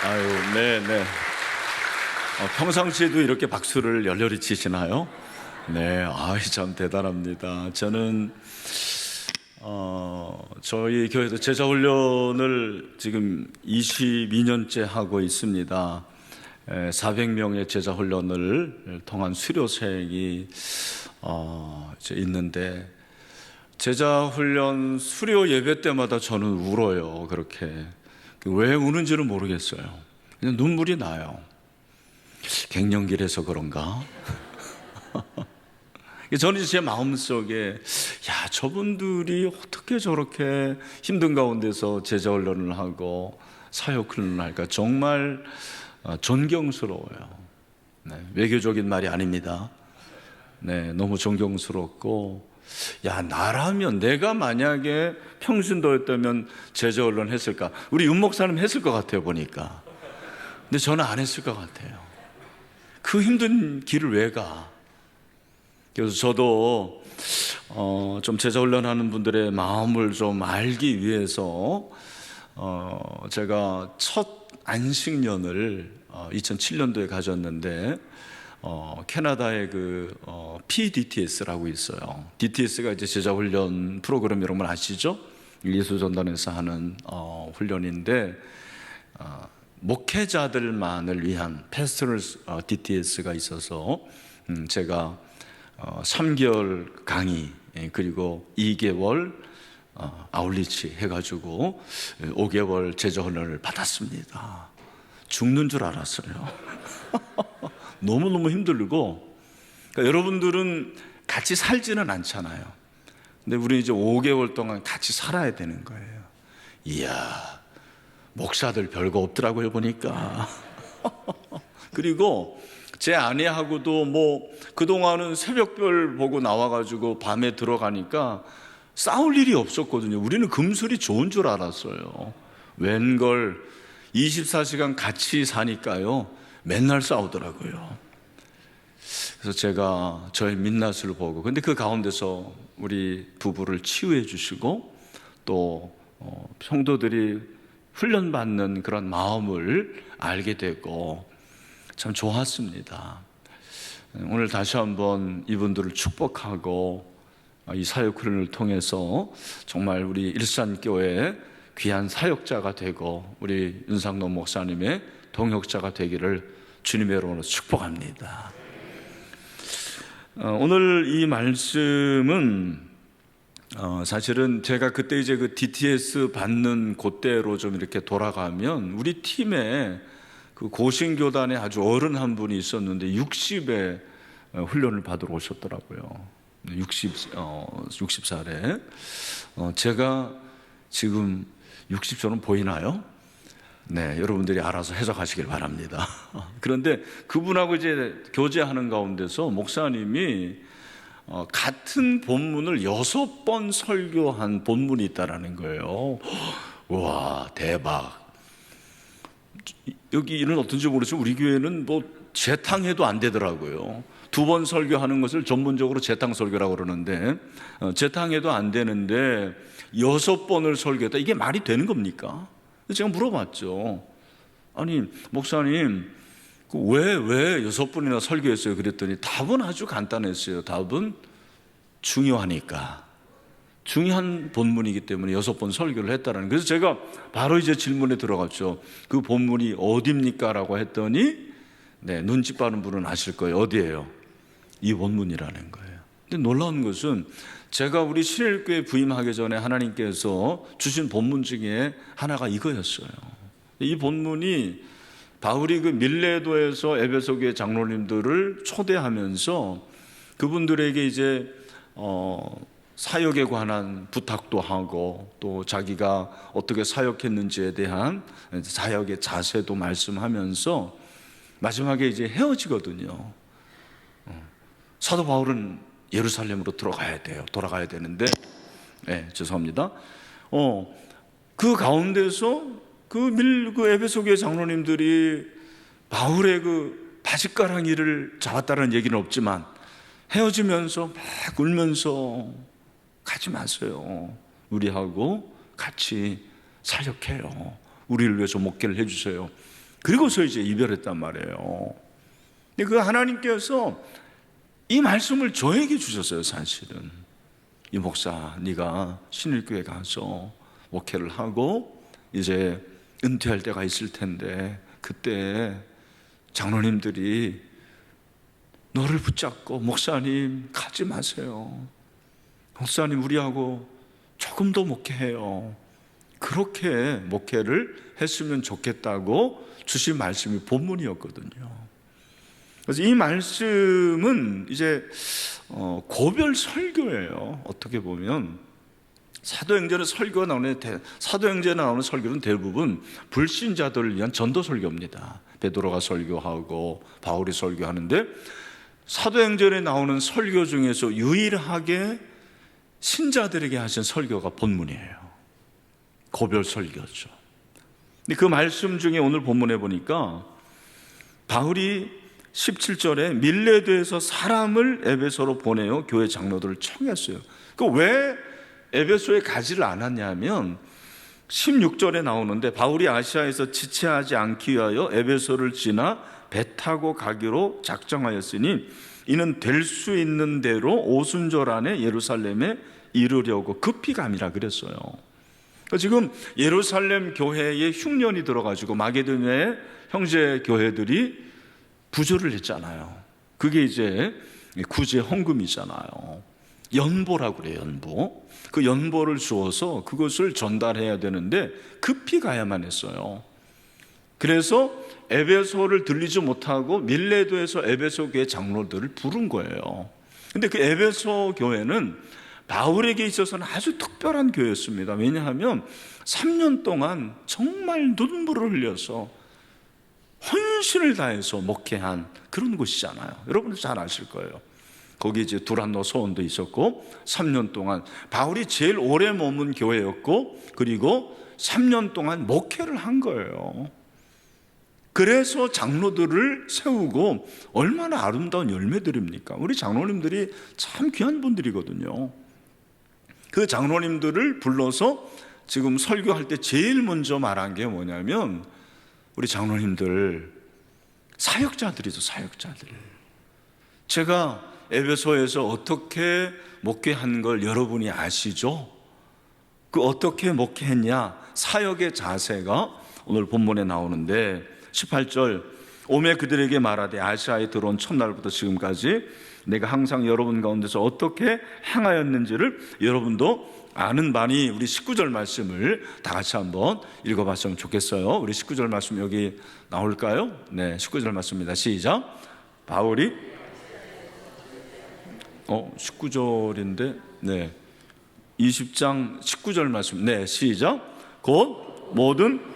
아유, 네, 네. 평상시에도 이렇게 박수를 열렬히 치시나요? 네, 참 대단합니다. 저는 저희 교회도 제자 훈련을 지금 22년째 하고 있습니다. 400명의 제자 훈련을 통한 수료생이 이제 있는데, 제자 훈련 수료 예배 때마다 저는 울어요. 그렇게 왜 우는지는 모르겠어요. 그냥 눈물이 나요. 갱년기라서 그런가? 저는 제 마음속에 저분들이 어떻게 저렇게 힘든 가운데서 제자 훈련을 하고 사역 훈련을 할까? 정말 존경스러워요. 네, 외교적인 말이 아닙니다. 네, 너무 존경스럽고, 나라면, 내가 만약에 평신도였다면 제자 훈련 했을까? 우리 윤 목사님 했을 것 같아요, 보니까. 근데 저는 안 했을 것 같아요. 그 힘든 길을 왜 가? 그래서 저도 좀 제자 훈련하는 분들의 마음을 좀 알기 위해서 제가 첫 안식년을 2007년도에 가졌는데, 캐나다의 PDTS라고 있어요. DTS가 이제 제자 훈련 프로그램, 여러분 아시죠? 예수전단에서 하는 훈련인데, 목회자들만을 위한 패스토럴 DTS가 있어서 제가 3개월 강의, 그리고 2개월 아울리치 해가지고 5개월 제자 훈련을 받았습니다. 죽는 줄 알았어요. 너무너무 힘들고, 그러니까 여러분들은 같이 살지는 않잖아요. 근데 우리 이제 5개월 동안 같이 살아야 되는 거예요. 이야, 목사들 별거 없더라고요, 보니까. 그리고 제 아내하고도 그동안은 새벽별 보고 나와가지고 밤에 들어가니까 싸울 일이 없었거든요. 우리는 금술이 좋은 줄 알았어요. 웬걸 24시간 같이 사니까요, 맨날 싸우더라고요. 그래서 제가 저의 민낯을 보고, 근데 그 가운데서 우리 부부를 치유해 주시고, 또 성도들이 훈련받는 그런 마음을 알게 되고 참 좋았습니다. 오늘 다시 한번 이분들을 축복하고, 이 사역 훈련을 통해서 정말 우리 일산교회 귀한 사역자가 되고 우리 윤상노 목사님의 동역자가 되기를 주님의 이름으로 축복합니다. 오늘 이 말씀은 사실은 제가 그때 이제 그 DTS 받는 그때로 좀 이렇게 돌아가면, 우리 팀에 그 고신교단에 아주 어른 한 분이 있었는데 60에 훈련을 받으러 오셨더라고요. 60살에. 제가 지금 60조는 보이나요? 네, 여러분들이 알아서 해석하시길 바랍니다. 그런데 그분하고 이제 교제하는 가운데서 목사님이 같은 본문을 6번 설교한 본문이 있다라는 거예요. 와, 대박. 여기는 어떤지 모르지만 우리 교회는 재탕해도 안 되더라고요. 2번 설교하는 것을 전문적으로 재탕 설교라고 그러는데, 재탕해도 안 되는데 6번을 설교했다. 이게 말이 되는 겁니까? 제가 물어봤죠. 아니, 목사님, 왜 6번이나 설교했어요? 그랬더니 답은 아주 간단했어요. 답은 중요하니까. 중요한 본문이기 때문에 6번 설교를 했다는. 그래서 제가 바로 이제 질문에 들어갔죠. 그 본문이 어디입니까? 라고 했더니, 네, 눈치 빠른 분은 아실 거예요. 어디예요? 이 본문이라는 거예요. 근데 놀라운 것은, 제가 우리 신일교회 부임하기 전에 하나님께서 주신 본문 중에 하나가 이거였어요. 이 본문이 바울이 그 밀레도에서 에베소 교회 장로님들을 초대하면서 그분들에게 이제 사역에 관한 부탁도 하고, 또 자기가 어떻게 사역했는지에 대한 사역의 자세도 말씀하면서 마지막에 이제 헤어지거든요. 사도 바울은 예루살렘으로 돌아가야 되는데, 죄송합니다. 그 가운데서 그 에베소 교회 장로님들이 바울의 그 바짓가랑이를 잡았다는 얘기는 없지만, 헤어지면서 막 울면서, 가지 마세요. 우리하고 같이 사역해요. 우리를 위해서 목회를 해주세요. 그리고서 이제 이별했단 말이에요. 근데 그 하나님께서 이 말씀을 저에게 주셨어요. 사실은 이 목사, 네가 신일교회 가서 목회를 하고 이제 은퇴할 때가 있을 텐데 그때 장로님들이 너를 붙잡고 목사님 가지 마세요, 목사님 우리하고 조금 더 목회해요, 그렇게 목회를 했으면 좋겠다고 주신 말씀이 본문이었거든요. 그래서 이 말씀은 이제 고별 설교예요. 어떻게 보면 사도행전에 설교가 나오는데 사도행전에 나오는 설교는 대부분 불신자들을 위한 전도 설교입니다. 베드로가 설교하고 바울이 설교하는데 사도행전에 나오는 설교 중에서 유일하게 신자들에게 하신 설교가 본문이에요. 고별 설교죠. 근데 그 말씀 중에 오늘 본문에 보니까 바울이 17절에 밀레도에서 사람을 에베소로 보내어 교회 장로들을 청했어요. 그 왜 에베소에 가지를 않았냐면 16절에 나오는데 바울이 아시아에서 지체하지 않기 위하여 에베소를 지나 배 타고 가기로 작정하였으니 이는 될 수 있는 대로 오순절 안에 예루살렘에 이르려고 급히 감이라 그랬어요. 지금 예루살렘 교회에 흉년이 들어가지고 마게도냐의 형제 교회들이 부조를 했잖아요. 그게 이제 구제 헌금이잖아요. 연보라고 그래요. 연보. 그 연보를 주어서 그것을 전달해야 되는데 급히 가야만 했어요. 그래서 에베소를 들리지 못하고 밀레도에서 에베소 교회 장로들을 부른 거예요. 근데 그 에베소 교회는 바울에게 있어서는 아주 특별한 교회였습니다. 왜냐하면 3년 동안 정말 눈물을 흘려서 헌신을 다해서 목회한 그런 곳이잖아요. 여러분들 잘 아실 거예요. 거기 이제 두란노 소원도 있었고 3년 동안 바울이 제일 오래 머문 교회였고 그리고 3년 동안 목회를 한 거예요. 그래서 장로들을 세우고 얼마나 아름다운 열매들입니까? 우리 장로님들이 참 귀한 분들이거든요. 그 장로님들을 불러서 지금 설교할 때 제일 먼저 말한 게 뭐냐면 우리 장로님들 사역자들이죠. 사역자들. 제가 에베소에서 어떻게 목회한 걸 여러분이 아시죠? 그 어떻게 목회했냐? 사역의 자세가 오늘 본문에 나오는데 18절 오매 그들에게 말하되 아시아에 들어온 첫날부터 지금까지 내가 항상 여러분 가운데서 어떻게 행하였는지를 여러분도 아는 바니 우리 19절 말씀을 다 같이 한번 읽어봤으면 좋겠어요. 우리 19절 말씀 여기 나올까요? 네, 19절 말씀입니다. 시작. 바울이 19절인데 네, 20장 19절 말씀. 네, 시작. 곧 모든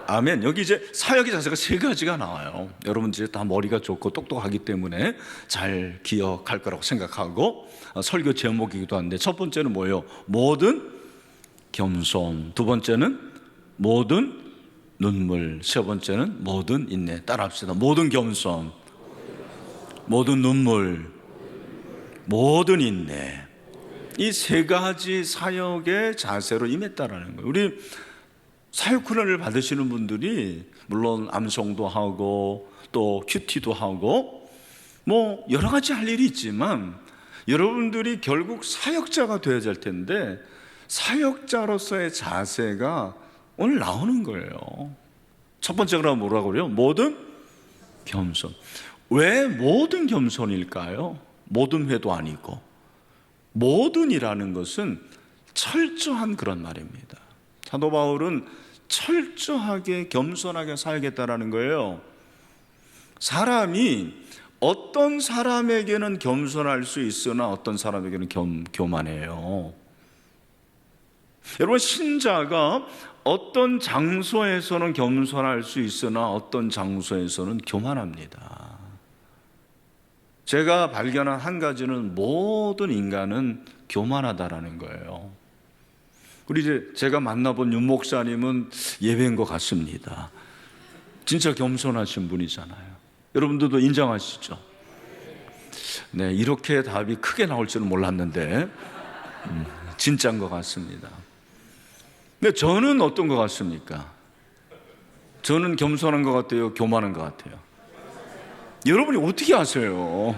아멘. 여기 이제 사역의 자세가 세 가지가 나와요. 여러분 이제 다 머리가 좋고 똑똑하기 때문에 잘 기억할 거라고 생각하고 설교 제목이기도 한데 첫 번째는 뭐예요? 모든 겸손. 두 번째는 모든 눈물. 세 번째는 모든 인내. 따라합시다. 모든 겸손, 모든 눈물, 모든 인내. 이 세 가지 사역의 자세로 임했다라는 거예요. 우리 사역 훈련을 받으시는 분들이 물론 암송도 하고 또 큐티도 하고 뭐 여러 가지 할 일이 있지만 여러분들이 결국 사역자가 되어야 될 텐데 사역자로서의 자세가 오늘 나오는 거예요. 첫 번째가 뭐라고 그래요? 모든 겸손. 왜 모든 겸손일까요? 모든 회도 아니고 모든이라는 것은 철저한 그런 말입니다. 사도 바울은 철저하게 겸손하게 살겠다라는 거예요. 사람이 어떤 사람에게는 겸손할 수 있으나 어떤 사람에게는 교만해요. 여러분 신자가 어떤 장소에서는 겸손할 수 있으나 어떤 장소에서는 교만합니다. 제가 발견한 한 가지는 모든 인간은 교만하다라는 거예요. 우리 이제 제가 만나본 윤 목사님은 예배인 것 같습니다. 진짜 겸손하신 분이잖아요. 여러분들도 인정하시죠? 네, 이렇게 답이 크게 나올 줄은 몰랐는데 진짜인 것 같습니다. 근데 저는 어떤 것 같습니까? 저는 겸손한 것 같아요? 교만한 것 같아요? 여러분이 어떻게 아세요?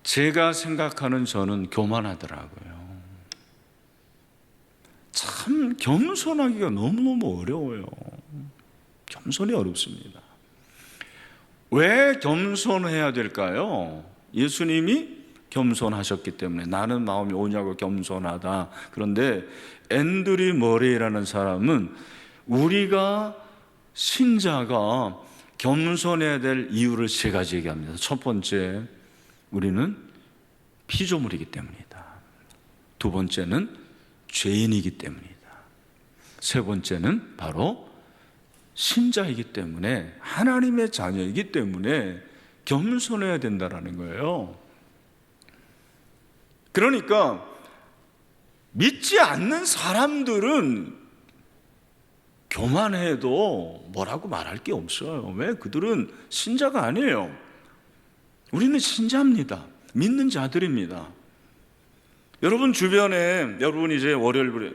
제가 생각하는 저는 교만하더라고요. 참 겸손하기가 너무너무 어려워요. 겸손이 어렵습니다. 왜 겸손해야 될까요? 예수님이 겸손하셨기 때문에. 나는 마음이 오냐고 겸손하다. 그런데 앤드류 머레이라는 사람은 우리가 신자가 겸손해야 될 이유를 세 가지 얘기합니다. 첫 번째, 우리는 피조물이기 때문이다. 두 번째는 죄인이기 때문이다. 세 번째는 바로 신자이기 때문에, 하나님의 자녀이기 때문에 겸손해야 된다라는 거예요. 그러니까 믿지 않는 사람들은 교만해도 뭐라고 말할 게 없어요. 왜? 그들은 신자가 아니에요. 우리는 신자입니다. 믿는 자들입니다. 여러분 주변에, 여러분 이제 월요일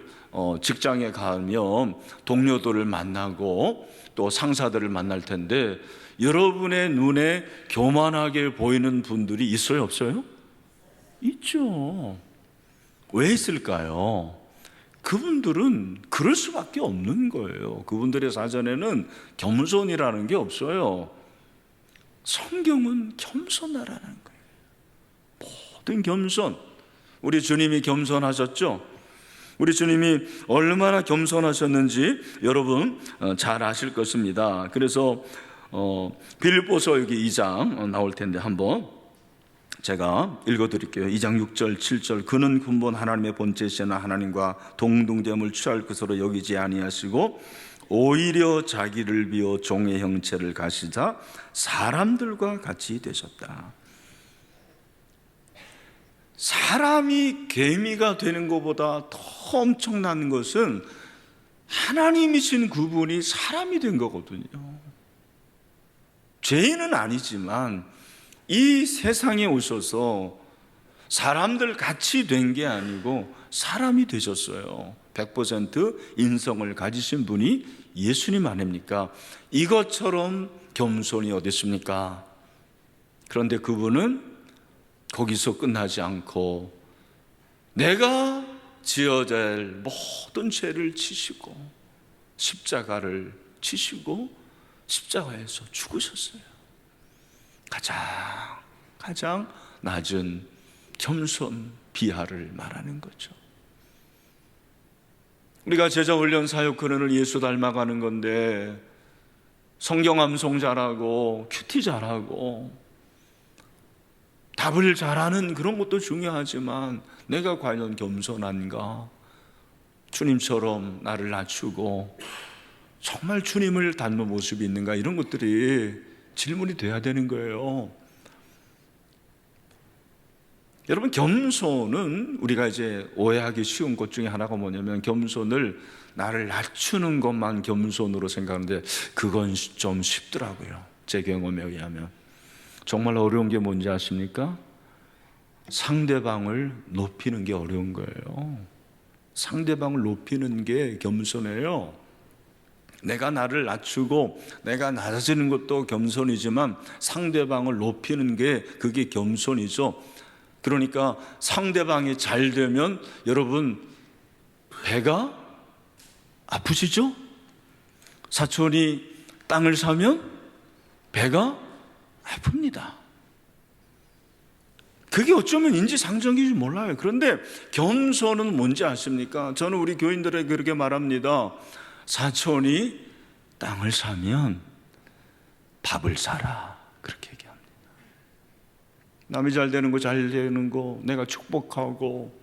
직장에 가면 동료들을 만나고 또 상사들을 만날 텐데, 여러분의 눈에 교만하게 보이는 분들이 있어요, 없어요? 있죠. 왜 있을까요? 그분들은 그럴 수밖에 없는 거예요. 그분들의 사전에는 겸손이라는 게 없어요. 성경은 겸손하라는 거예요. 모든 겸손. 우리 주님이 겸손하셨죠? 우리 주님이 얼마나 겸손하셨는지 여러분 잘 아실 것입니다. 그래서 빌립보서 여기 2장 나올 텐데 한번 제가 읽어드릴게요. 2장 6절 7절. 그는 근본 하나님의 본체시나 하나님과 동등됨을 취할 것으로 여기지 아니하시고 오히려 자기를 비워 종의 형체를 가시자 사람들과 같이 되셨다. 사람이 개미가 되는 것보다 더 엄청난 것은 하나님이신 그분이 사람이 된 거거든요. 죄인은 아니지만 이 세상에 오셔서 사람들 같이 된 게 아니고 사람이 되셨어요. 100% 인성을 가지신 분이 예수님 아닙니까? 이것처럼 겸손이 어디 있습니까? 그런데 그분은 거기서 끝나지 않고 내가 지어야 할 모든 죄를 지시고 십자가를 지시고 십자가에서 죽으셨어요. 가장 낮은 겸손 비하를 말하는 거죠. 우리가 제자훈련 사역훈련을 예수 닮아가는 건데 성경 암송 잘하고 큐티 잘하고 답을 잘하는 그런 것도 중요하지만 내가 과연 겸손한가? 주님처럼 나를 낮추고 정말 주님을 닮은 모습이 있는가? 이런 것들이 질문이 돼야 되는 거예요. 여러분, 겸손은 우리가 이제 오해하기 쉬운 것 중에 하나가 뭐냐면 겸손을 나를 낮추는 것만 겸손으로 생각하는데 그건 좀 쉽더라고요. 제 경험에 의하면. 정말 어려운 게 뭔지 아십니까? 상대방을 높이는 게 어려운 거예요. 상대방을 높이는 게 겸손해요. 내가 나를 낮추고 내가 낮아지는 것도 겸손이지만 상대방을 높이는 게 그게 겸손이죠. 그러니까 상대방이 잘 되면 여러분 배가 아프시죠? 사촌이 땅을 사면 배가 아픕니다. 그게 어쩌면 인지상정인지 몰라요. 그런데 겸손은 뭔지 아십니까? 저는 우리 교인들에게 그렇게 말합니다. 사촌이 땅을 사면 밥을 사라. 그렇게 얘기합니다. 남이 잘 되는 거, 잘 되는 거, 내가 축복하고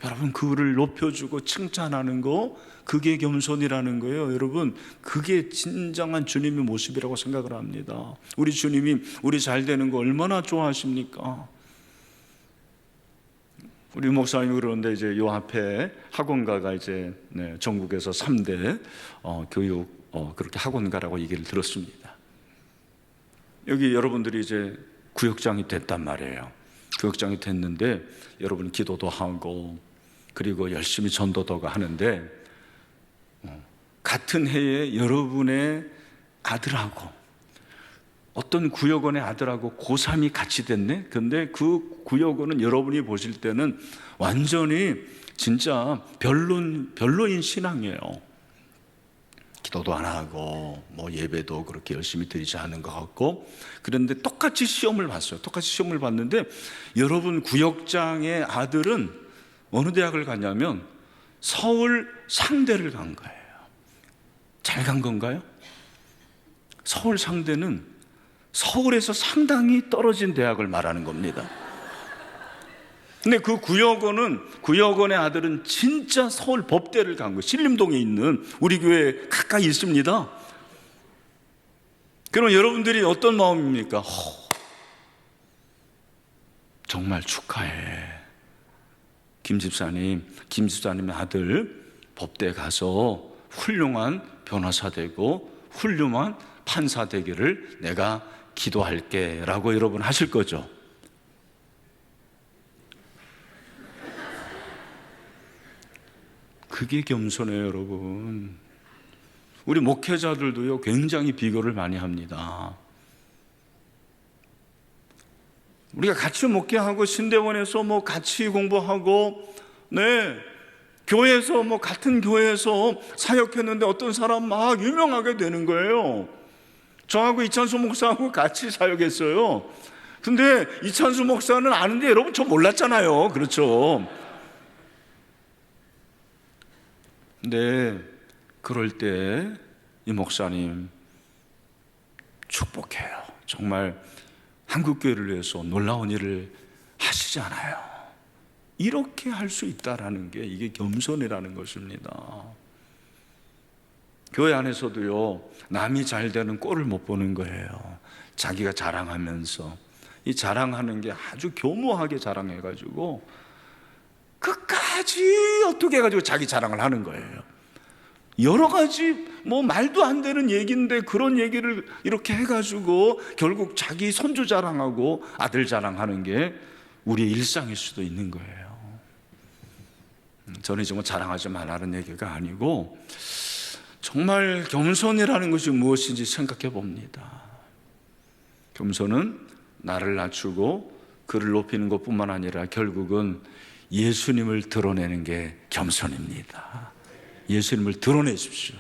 여러분 그를 높여주고 칭찬하는 거, 그게 겸손이라는 거예요. 여러분 그게 진정한 주님의 모습이라고 생각을 합니다. 우리 주님이 우리 잘 되는 거 얼마나 좋아하십니까? 우리 목사님이 그러는데 이제 요 앞에 학원가가 이제 전국에서 3대 교육 그렇게 학원가라고 얘기를 들었습니다. 여기 여러분들이 이제 구역장이 됐단 말이에요. 구역장이 됐는데 여러분 기도도 하고 그리고 열심히 전도도 하는데 같은 해에 여러분의 아들하고 어떤 구역원의 아들하고 고3이 같이 됐네? 근데 그 구역원은 여러분이 보실 때는 완전히 진짜 별로인 신앙이에요. 기도도 안 하고 뭐 예배도 그렇게 열심히 드리지 않은 것 같고, 그런데 똑같이 시험을 봤어요. 똑같이 시험을 봤는데 여러분 구역장의 아들은 어느 대학을 갔냐면 서울 상대를 간 거예요. 잘 간 건가요? 서울 상대는 서울에서 상당히 떨어진 대학을 말하는 겁니다. 근데 그 구역원의 아들은 진짜 서울 법대를 간 거예요. 신림동에 있는 우리 교회 가까이 있습니다. 그럼 여러분들이 어떤 마음입니까? 정말 축하해. 김 집사님의 아들 법대 가서 훌륭한 변호사 되고 훌륭한 판사 되기를 내가 기도할게 라고 여러분 하실 거죠. 그게 겸손해요, 여러분. 우리 목회자들도요, 굉장히 비교를 많이 합니다. 우리가 같이 목회하고 신대원에서 뭐 같이 공부하고, 교회에서 뭐 같은 교회에서 사역했는데 어떤 사람 막 유명하게 되는 거예요. 저하고 이찬수 목사하고 같이 사역했어요. 근데 이찬수 목사는 아는데 여러분 저 몰랐잖아요. 그렇죠? 근데 그럴 때 이 목사님 축복해요. 정말 한국교회를 위해서 놀라운 일을 하시잖아요. 이렇게 할 수 있다라는 게 이게 겸손이라는 것입니다. 교회 안에서도요, 남이 잘 되는 꼴을 못 보는 거예요. 자기가 자랑하면서, 이 자랑하는 게 아주 교묘하게 자랑해가지고 끝까지 어떻게 해가지고 자기 자랑을 하는 거예요. 여러 가지 뭐 말도 안 되는 얘기인데 그런 얘기를 이렇게 해가지고 결국 자기 손주 자랑하고 아들 자랑하는 게 우리의 일상일 수도 있는 거예요. 저는 정말 자랑하지 말라는 얘기가 아니고 정말 겸손이라는 것이 무엇인지 생각해 봅니다. 겸손은 나를 낮추고 그를 높이는 것뿐만 아니라 결국은 예수님을 드러내는 게 겸손입니다. 예수님을 드러내십시오.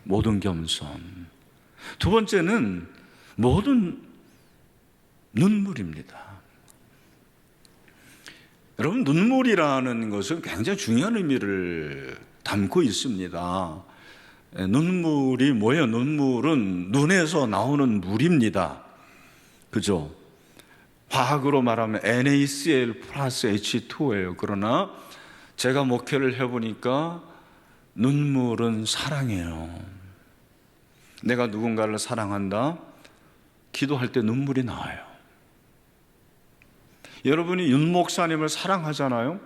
모든 겸손. 두 번째는 모든 눈물입니다. 여러분, 눈물이라는 것은 굉장히 중요한 의미를 담고 있습니다. 눈물이 뭐예요? 눈물은 눈에서 나오는 물입니다. 그죠? 화학으로 말하면 NaCl 플러스 H2예요. 그러나 제가 목회를 해보니까 눈물은 사랑이에요. 내가 누군가를 사랑한다? 기도할 때 눈물이 나와요. 여러분이 윤 목사님을 사랑하잖아요.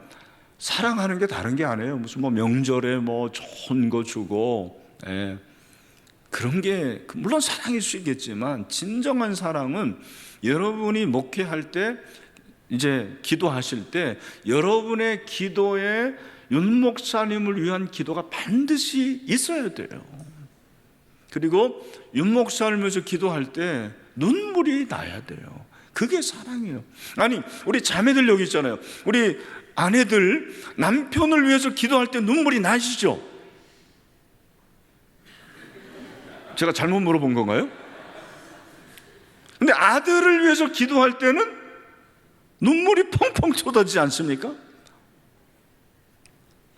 사랑하는 게 다른 게 아니에요. 무슨 뭐 명절에 뭐 좋은 거 주고, 그런 게 물론 사랑일 수 있겠지만 진정한 사랑은 여러분이 목회할 때, 이제 기도하실 때 여러분의 기도에 윤 목사님을 위한 기도가 반드시 있어야 돼요. 그리고 윤 목사님을 위해서 기도할 때 눈물이 나야 돼요. 그게 사랑이에요. 아니, 우리 자매들 여기 있잖아요. 우리 아내들 남편을 위해서 기도할 때 눈물이 나시죠? 제가 잘못 물어본 건가요? 근데 아들을 위해서 기도할 때는 눈물이 펑펑 쏟아지지 않습니까?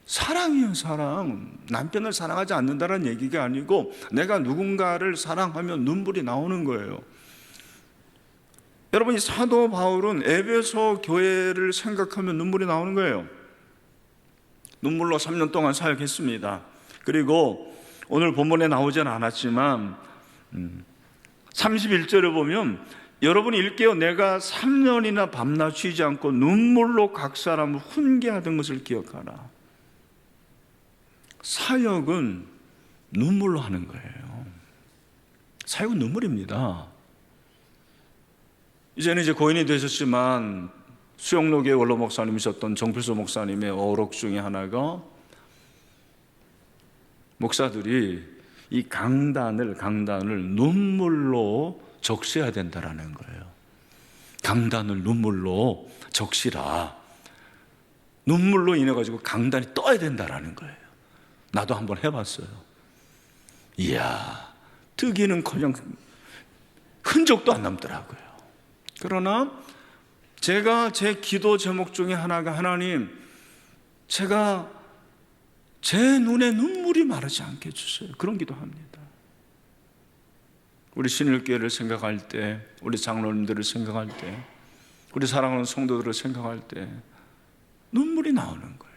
사랑이에요, 사랑. 남편을 사랑하지 않는다는 얘기가 아니고 내가 누군가를 사랑하면 눈물이 나오는 거예요. 여러분, 이 사도 바울은 에베소 교회를 생각하면 눈물이 나오는 거예요. 눈물로 3년 동안 사역했습니다. 그리고 오늘 본문에 나오진 않았지만 31절에 보면 여러분이 읽게요. 내가 3년이나 밤낮 쉬지 않고 눈물로 각 사람을 훈계하던 것을 기억하라. 사역은 눈물로 하는 거예요. 사역은 눈물입니다. 이제는 이제 고인이 되셨지만 수영로교회 원로 목사님이셨던 정필소 목사님의 어록 중에 하나가 목사들이 이 강단을 눈물로 적셔야 된다라는 거예요. 강단을 눈물로 적시라. 눈물로 인해 가지고 강단이 떠야 된다라는 거예요. 나도 한번 해봤어요. 이야, 뜨기는커녕 흔적도 안 남더라고요. 그러나 제가 제 기도 제목 중에 하나가 하나님, 제가 제 눈에 눈물이 마르지 않게 해주세요. 그런 기도합니다. 우리 신일교회를 생각할 때, 우리 장로님들을 생각할 때, 우리 사랑하는 성도들을 생각할 때 눈물이 나오는 거예요.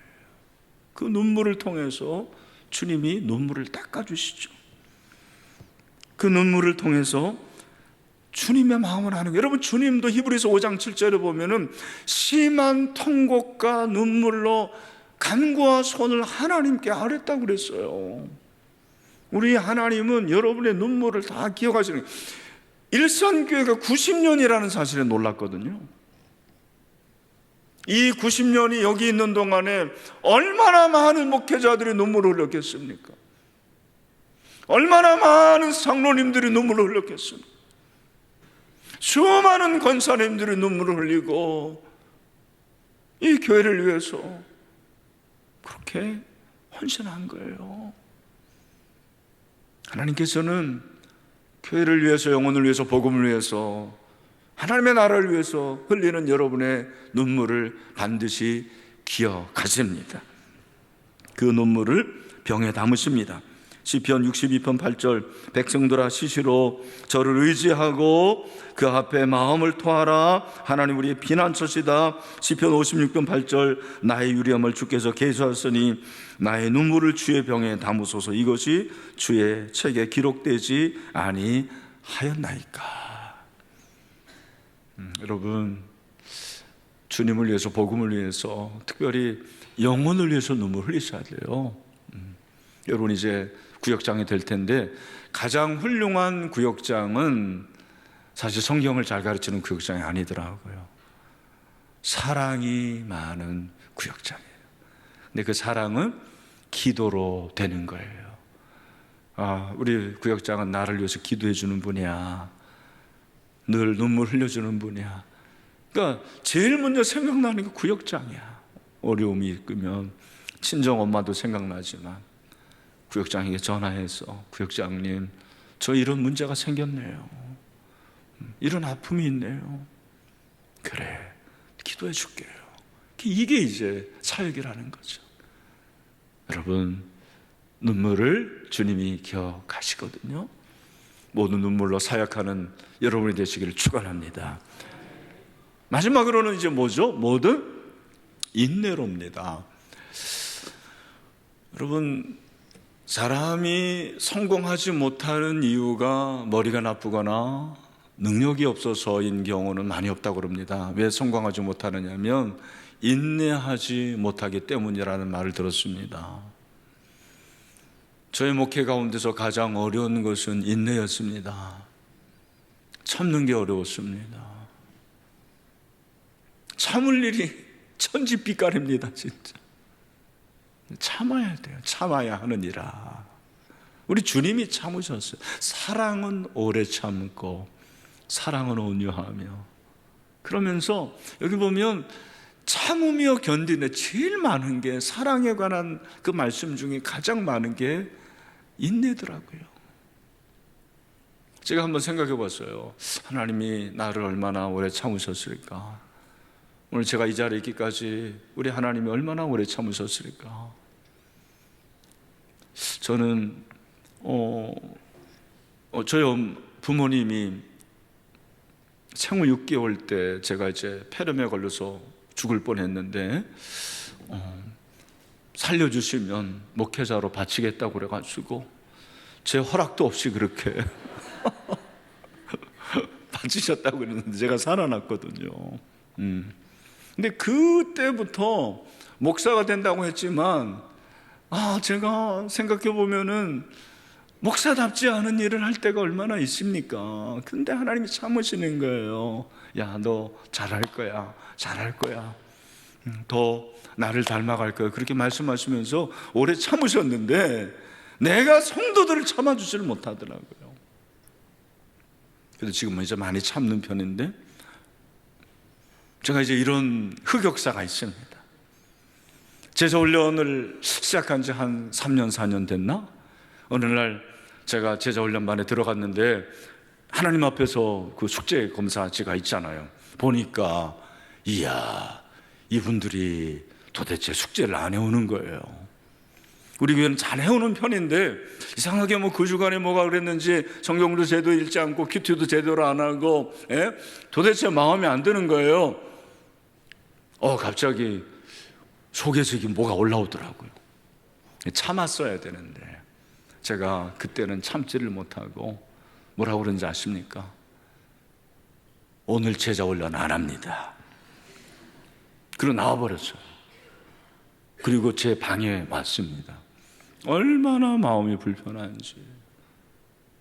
그 눈물을 통해서 주님이 눈물을 닦아주시죠. 그 눈물을 통해서 주님의 마음을 아는 거예요. 여러분, 주님도 히브리서 5장 7절에 보면은 심한 통곡과 눈물로 간구와 손을 하나님께 아뢰었다고 그랬어요. 우리 하나님은 여러분의 눈물을 다 기억하시는 거예요. 일산교회가 90년이라는 사실에 놀랐거든요. 이 90년이 여기 있는 동안에 얼마나 많은 목회자들이 눈물을 흘렸겠습니까? 얼마나 많은 장로님들이 눈물을 흘렸겠습니까? 수많은 권사님들이 눈물을 흘리고 이 교회를 위해서 그렇게 헌신한 거예요. 하나님께서는 교회를 위해서, 영혼을 위해서, 복음을 위해서, 하나님의 나라를 위해서 흘리는 여러분의 눈물을 반드시 기억하십니다. 그 눈물을 병에 담으십니다. 시편 62편 8절, 백성들아 시시로 저를 의지하고 그 앞에 마음을 토하라. 하나님 우리의 피난처시다. 시편 56편 8절, 나의 유리함을 주께서 계수하시니 나의 눈물을 주의 병에 담으소서. 이것이 주의 책에 기록되지 아니하였나이까. 여러분, 주님을 위해서, 복음을 위해서, 특별히 영혼을 위해서 눈물 흘리셔야 돼요. 여러분, 이제 구역장이 될 텐데 가장 훌륭한 구역장은 사실 성경을 잘 가르치는 구역장이 아니더라고요. 사랑이 많은 구역장이에요. 근데 그 사랑은 기도로 되는 거예요. 아, 우리 구역장은 나를 위해서 기도해 주는 분이야. 늘 눈물 흘려주는 분이야. 그러니까 제일 먼저 생각나는 게 구역장이야. 어려움이 있으면 친정 엄마도 생각나지만 구역장에게 전화해서 구역장님, 저 이런 문제가 생겼네요. 이런 아픔이 있네요. 그래, 기도해 줄게요. 이게 이제 사역이라는 거죠. 여러분, 눈물을 주님이 기억하시거든요. 모든 눈물로 사역하는 여러분이 되시기를 축원합니다. 마지막으로는 이제 뭐죠? 모든 인내로입니다. 여러분, 사람이 성공하지 못하는 이유가 머리가 나쁘거나 능력이 없어서인 경우는 많이 없다고 그럽니다. 왜 성공하지 못하느냐면 인내하지 못하기 때문이라는 말을 들었습니다. 저의 목회 가운데서 가장 어려운 것은 인내였습니다. 참는 게 어려웠습니다. 참을 일이 천지빛깔입니다, 진짜. 참아야 돼요. 참아야 하느니라. 우리 주님이 참으셨어요. 사랑은 오래 참고 사랑은 온유하며. 그러면서 여기 보면 참으며 견디는 제일 많은 게, 사랑에 관한 그 말씀 중에 가장 많은 게 인내더라고요. 제가 한번 생각해 봤어요. 하나님이 나를 얼마나 오래 참으셨을까? 오늘 제가 이 자리에 있기까지 우리 하나님이 얼마나 오래 참으셨을까? 저는 저희 부모님이 생후 6개월 때 제가 이제 폐렴에 걸려서 죽을 뻔했는데 살려주시면 목회자로 바치겠다고 그래가지고 제 허락도 없이 그렇게 바치셨다고 그랬는데 제가 살아났거든요. 근데 그때부터 목사가 된다고 했지만 제가 생각해 보면은 목사답지 않은 일을 할 때가 얼마나 있습니까? 근데 하나님이 참으시는 거예요. 야, 너 잘할 거야, 잘할 거야, 더 나를 닮아갈 거야, 그렇게 말씀하시면서 오래 참으셨는데 내가 성도들을 참아주지를 못하더라고요. 그래도 지금은 이제 많이 참는 편인데, 제가 이제 이런 흑역사가 있습니다. 제자훈련을 시작한 지 한 3년 4년 됐나? 어느 날 제가 제자훈련반에 들어갔는데 하나님 앞에서 그 숙제 검사지가 있잖아요. 보니까 이야, 이분들이 도대체 숙제를 안 해오는 거예요. 우리 교회는 잘 해오는 편인데 이상하게 뭐 그 주간에 뭐가 그랬는지 성경도 제대로 읽지 않고 큐티도 제대로 안 하고, 도대체 마음에 안 드는 거예요. 갑자기 속에서 이게 뭐가 올라오더라고요. 참았어야 되는데 제가 그때는 참지를 못하고 뭐라고 그런지 아십니까? 오늘 제자훈련 안 합니다. 그리고 나와버렸어요. 그리고 제 방에 왔습니다. 얼마나 마음이 불편한지.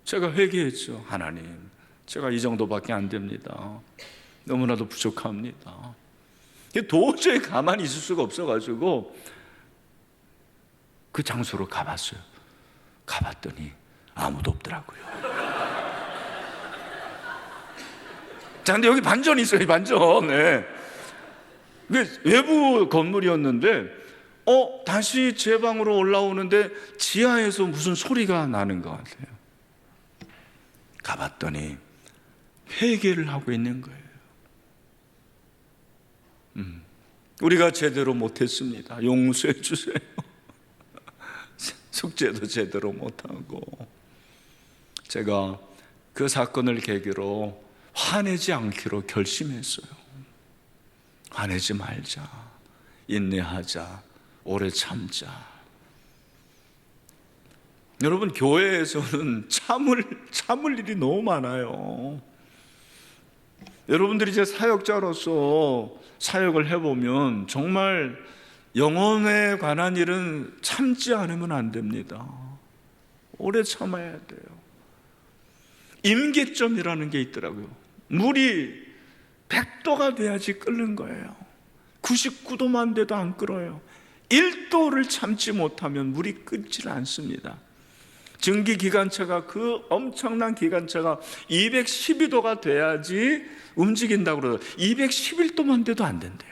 제가 회개했죠. 하나님, 제가 이 정도밖에 안 됩니다. 너무나도 부족합니다. 도저히 가만히 있을 수가 없어가지고 그 장소로 가봤어요. 가봤더니 아무도 없더라고요. 자, 근데 여기 반전이 있어요. 반전. 외부 건물이었는데 다시 제 방으로 올라오는데 지하에서 무슨 소리가 나는 것 같아요. 가봤더니 회개를 하고 있는 거예요. 우리가 제대로 못했습니다. 용서해 주세요. 숙제도 제대로 못하고. 제가 그 사건을 계기로 화내지 않기로 결심했어요. 화내지 말자, 인내하자, 오래 참자. 여러분, 교회에서는 참을 일이 너무 많아요. 여러분들이 이제 사역자로서 사역을 해보면 정말 영혼에 관한 일은 참지 않으면 안 됩니다. 오래 참아야 돼요. 임계점이라는 게 있더라고요. 물이 100도가 돼야지 끓는 거예요. 99도만 돼도 안 끓어요. 1도를 참지 못하면 물이 끓질 않습니다. 증기기관차가, 그 엄청난 기관차가 212도가 돼야지 움직인다고 그러더라고요. 211도만 돼도 안 된대요.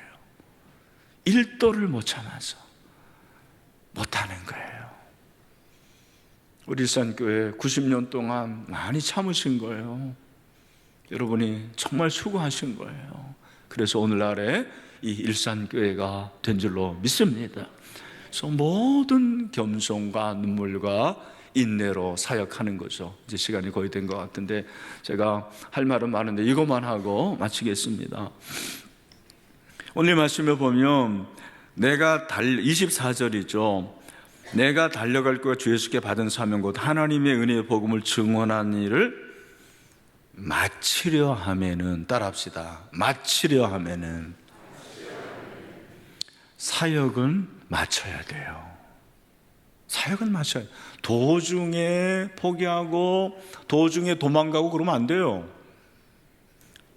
1도를 못 참아서 못하는 거예요. 우리 일산교회 90년 동안 많이 참으신 거예요. 여러분이 정말 수고하신 거예요. 그래서 오늘날에 이 일산교회가 된 줄로 믿습니다. 그래서 모든 겸손과 눈물과 인내로 사역하는 거죠. 이제 시간이 거의 된 것 같은데 제가 할 말은 많은데 이것만 하고 마치겠습니다. 오늘 말씀에 보면 24절이죠. 내가 달려갈 것과 주 예수께 받은 사명 곧 하나님의 은혜의 복음을 증언한 일을 마치려 하면은, 따라합시다. 마치려 하면은 사역은 마쳐야 돼요. 사역은 마쳐야 돼요. 도중에 포기하고 도중에 도망가고 그러면 안 돼요.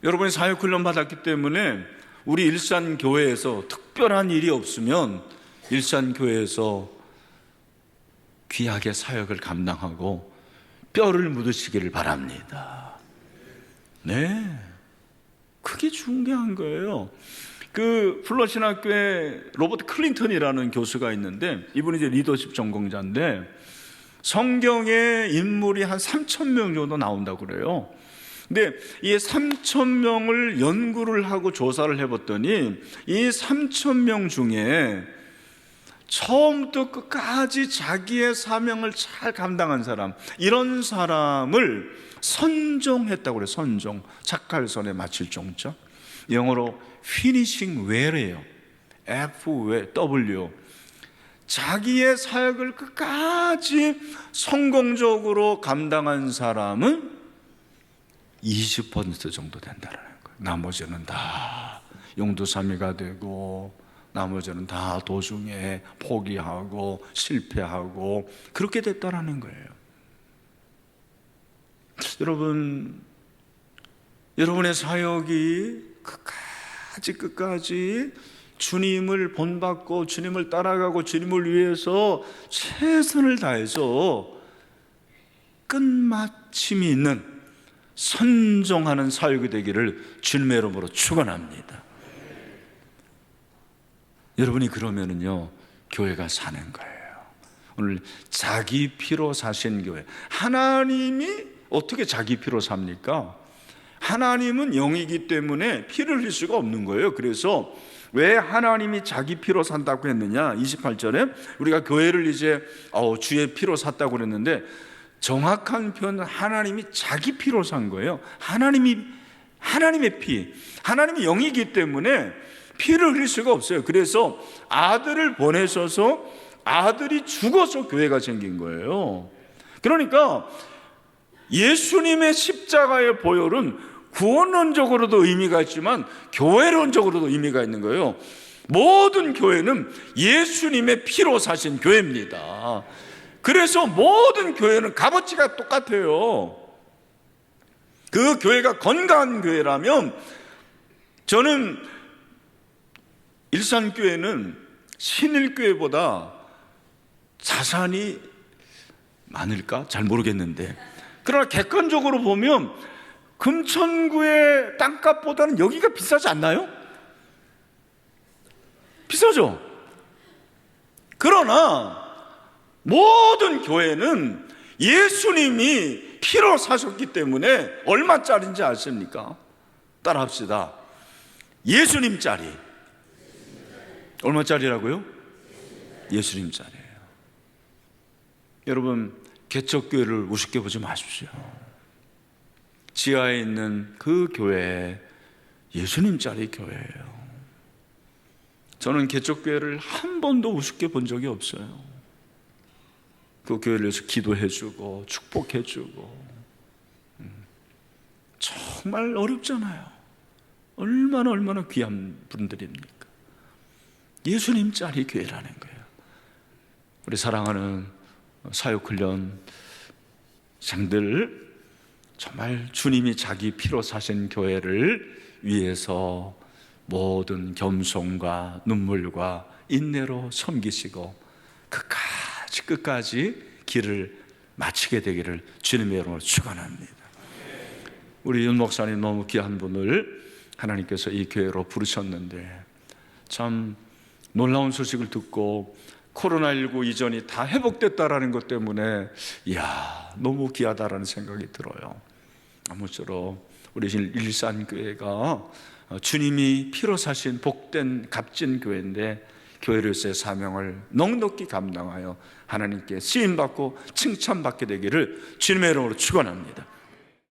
여러분이 사역 훈련 받았기 때문에 우리 일산교회에서 특별한 일이 없으면 일산교회에서 귀하게 사역을 감당하고 뼈를 묻으시기를 바랍니다. 네, 그게 중요한 거예요. 그 플러신학교에 로버트 클린턴이라는 교수가 있는데 이분이 이제 리더십 전공자인데 성경에 인물이 한 3,000명 정도 나온다고 그래요. 근데 이 3,000명을 연구를 하고 조사를 해봤더니 이 3,000명 중에 처음부터 끝까지 자기의 사명을 잘 감당한 사람, 이런 사람을 선종했다고 그래요. 선종. 착할선에 맞출 종자. 영어로 finishing well이에요. F-W. 자기의 사역을 끝까지 성공적으로 감당한 사람은 20% 정도 된다는 거예요. 나머지는 다 용두사미가 되고 나머지는 다 도중에 포기하고 실패하고 그렇게 됐다라는 거예요. 여러분, 여러분의 사역이 끝까지 주님을 본받고 주님을 따라가고 주님을 위해서 최선을 다해서 끝마침이 있는 선종하는 사역이 되기를 주님의 이름으로 축원합니다. 여러분이 그러면은요, 교회가 사는 거예요. 오늘 자기 피로 사신 교회. 하나님이 어떻게 자기 피로 삽니까? 하나님은 영이기 때문에 피를 흘릴 수가 없는 거예요. 그래서 왜 하나님이 자기 피로 산다고 했느냐? 28절에 우리가 교회를 이제 주의 피로 샀다고 그랬는데, 정확한 표현은 하나님이 자기 피로 산 거예요. 하나님의 피. 하나님이 영이기 때문에 피를 흘릴 수가 없어요. 그래서 아들을 보내셔서 아들이 죽어서 교회가 생긴 거예요. 그러니까 예수님의 십자가의 보혈은 구원론적으로도 의미가 있지만 교회론적으로도 의미가 있는 거예요. 모든 교회는 예수님의 피로 사신 교회입니다. 그래서 모든 교회는 값어치가 똑같아요. 그 교회가 건강한 교회라면, 저는 일산교회는 신일교회보다 자산이 많을까? 잘 모르겠는데, 그러나 객관적으로 보면 금천구의 땅값보다는 여기가 비싸지 않나요? 비싸죠? 그러나 모든 교회는 예수님이 피로 사셨기 때문에 얼마짜리인지 아십니까? 따라합시다. 예수님짜리. 얼마짜리라고요? 예수님짜리예요. 여러분, 개척교회를 우습게 보지 마십시오. 지하에 있는 그 교회, 예수님짜리 교회예요. 저는 개척교회를 한 번도 우습게 본 적이 없어요. 그 교회를 위해서 기도해주고 축복해주고. 정말 어렵잖아요. 얼마나 귀한 분들입니까? 예수님짜리 교회라는 거예요. 우리 사랑하는 사역훈련 장들, 정말 주님이 자기 피로 사신 교회를 위해서 모든 겸손과 눈물과 인내로 섬기시고 끝까지 길을 마치게 되기를 주님의 이름으로 축원합니다. 우리 윤 목사님, 너무 귀한 분을 하나님께서 이 교회로 부르셨는데, 참 놀라운 소식을 듣고 코로나19 이전이 다 회복됐다라는 것 때문에 너무 귀하다라는 생각이 들어요. 아무쪼록 우리 일산교회가 주님이 피로 사신 복된 값진 교회인데, 교회로서의 사명을 넉넉히 감당하여 하나님께 쓰임받고 칭찬받게 되기를 주님의 이름으로 축원합니다.